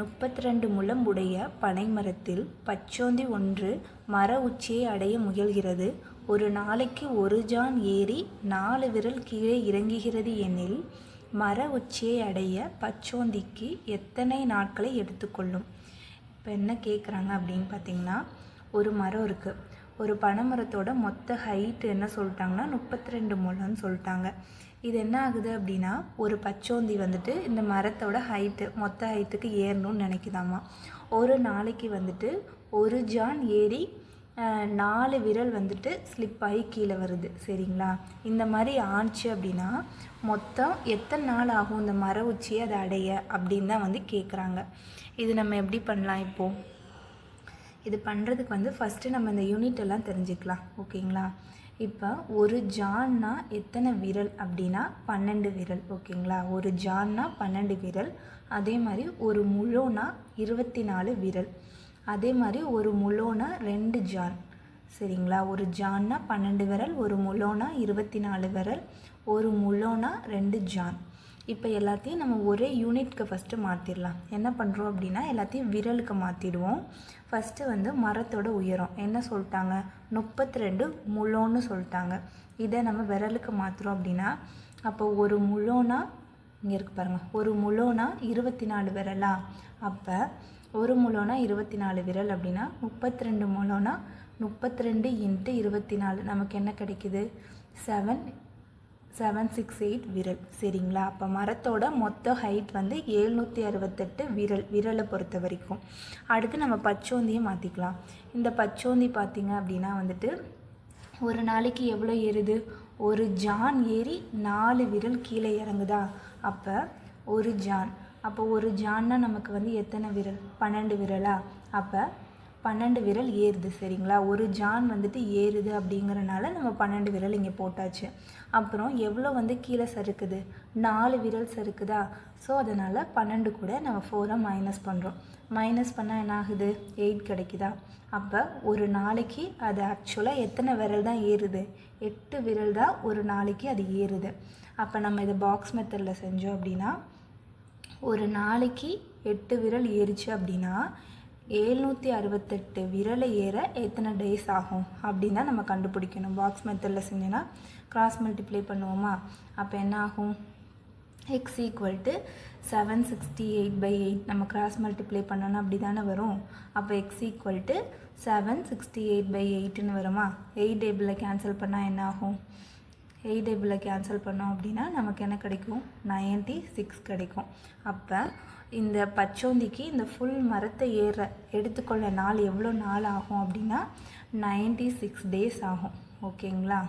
32 முழம் உடைய பனைமரத்தில் பச்சோந்தி ஒன்று மர உச்சியை அடைய முயல்கிறது. ஒரு நாளைக்கு ஒரு ஜான் ஏறி 4 விரல் கீழே இறங்குகிறது எனில் மர உச்சியை அடைய பச்சோந்திக்கு எத்தனை நாட்களை எடுத்துக்கொள்ளும்? இப்போ என்ன கேட்குறாங்க அப்படின்னு பார்த்தீங்கன்னா, ஒரு மரம் இருக்குது. ஒரு பனைமரத்தோட மொத்த ஹைட்டு என்ன சொல்லிட்டாங்கன்னா 32 முழம்னு சொல்லிட்டாங்க. இது என்ன ஆகுது அப்படின்னா, ஒரு பச்சோந்தி வந்துட்டு இந்த மரத்தோட மொத்த ஹைட்டுக்கு ஏறணும்னு நினைக்குதாமா. ஒரு நாளைக்கு வந்துட்டு ஒரு ஜான் ஏறி 4 விரல் வந்துட்டு ஸ்லிப் ஆகி கீழே வருது. சரிங்களா? இந்த மாதிரி ஆச்சு அப்படின்னா மொத்தம் எத்தனை நாள் ஆகும் இந்த மர உச்சியை அதை அடைய அப்படின்னு தான் வந்து கேட்குறாங்க. இது நம்ம எப்படி பண்ணலாம்? இப்போது இது பண்ணுறதுக்கு ஃபஸ்ட்டு நம்ம இந்த யூனிட் எல்லாம் தெரிஞ்சுக்கலாம். ஓகேங்களா? இப்போ ஒரு ஜான்னா எத்தனை விரல் அப்படின்னா 12 விரல். ஓகேங்களா? ஒரு ஜான்னா 12 விரல். அதே மாதிரி ஒரு முழோனா 24 விரல். அதே மாதிரி ஒரு முழோனா 2 ஜான். சரிங்களா? ஒரு ஜான்னா 12 விரல், ஒரு முழோனா 24 விரல், ஒரு முழோனா 2 ஜான். இப்போ எல்லாத்தையும் நம்ம ஒரே யூனிட்க்கு ஃபஸ்ட்டு மாற்றிடலாம். என்ன பண்ணுறோம் அப்படின்னா, எல்லாத்தையும் விரலுக்கு மாற்றிடுவோம். ஃபஸ்ட்டு மரத்தோட உயரம் என்ன சொல்லிட்டாங்க? 32 முழோன்னு சொல்லிட்டாங்க. இதை நம்ம விரலுக்கு மாற்றுறோம் அப்படின்னா, அப்போ ஒரு முழோனா இங்கே இருக்குது பாருங்கள், ஒரு முழோனா 24 விரலா? அப்போ ஒரு முழோனா 24 விரல் அப்படின்னா 32 முழோனா 32 × 24 நமக்கு என்ன கிடைக்குது? 768 விரல். சரிங்களா? அப்போ மரத்தோட மொத்த ஹைட் 768 விரலை பொறுத்த வரைக்கும். அடுத்து நம்ம பச்சோந்தியை மாற்றிக்கலாம். இந்த பச்சோந்தி பார்த்திங்க அப்படின்னா ஒரு நாளைக்கு எவ்வளோ ஏறுது? ஒரு ஜான் ஏறி 4 விரல் கீழே இறங்குதா? அப்போ ஒரு ஜான். அப்போ ஒரு ஜான்னா நமக்கு எத்தனை விரல்? 12 விரலா? அப்போ 12 விரல் ஏறுது. சரிங்களா? ஒரு ஜான் ஏறுது அப்படிங்கிறனால நம்ம 12 விரல் இங்கே போட்டாச்சு. அப்புறம் எவ்வளோ கீழே சறுக்குது? 4 விரல் சறுக்குதா? ஸோ அதனால் 12 கூட நம்ம 4 மைனஸ் பண்ணுறோம். மைனஸ் பண்ணால் என்ன ஆகுது? 8 கிடைக்குதா? அப்போ ஒரு நாளைக்கு அது ஆக்சுவலாக எத்தனை விரல் தான் ஏறுது? 8 விரல் தான் ஒரு நாளைக்கு அது ஏறுது. அப்போ நம்ம இதை பாக்ஸ் மெத்தடில் செஞ்சோம் அப்படின்னா, ஒரு நாளைக்கு 8 விரல் ஏறிச்சு அப்படின்னா 768 விரலை ஏற எத்தனை டேஸ் ஆகும் அப்படின்னு தான் நம்ம கண்டுபிடிக்கணும். பாக்ஸ் மெத்தடில் செஞ்சோன்னா கிராஸ் மல்டிப்ளை பண்ணுவோமா? அப்போ என்ன ஆகும்? x = 768/8 நம்ம கிராஸ் மல்டிப்ளை பண்ணோன்னா அப்படி தானே வரும். அப்போ x = 768/8ன்னு வருமா? 8 டேபிளில் கேன்சல் பண்ணால் என்ன ஆகும்? 8 டேபிளில் கேன்சல் பண்ணோம் அப்படின்னா நமக்கு என்ன கிடைக்கும்? 96 கிடைக்கும். அப்போ இந்த பச்சோந்திக்கு இந்த ஃபுல் மரத்தை எடுத்துக்கொள்ள நாள் எவ்வளோ நாள் ஆகும் அப்படின்னா 96 டேஸ் ஆகும். ஓகேங்களா?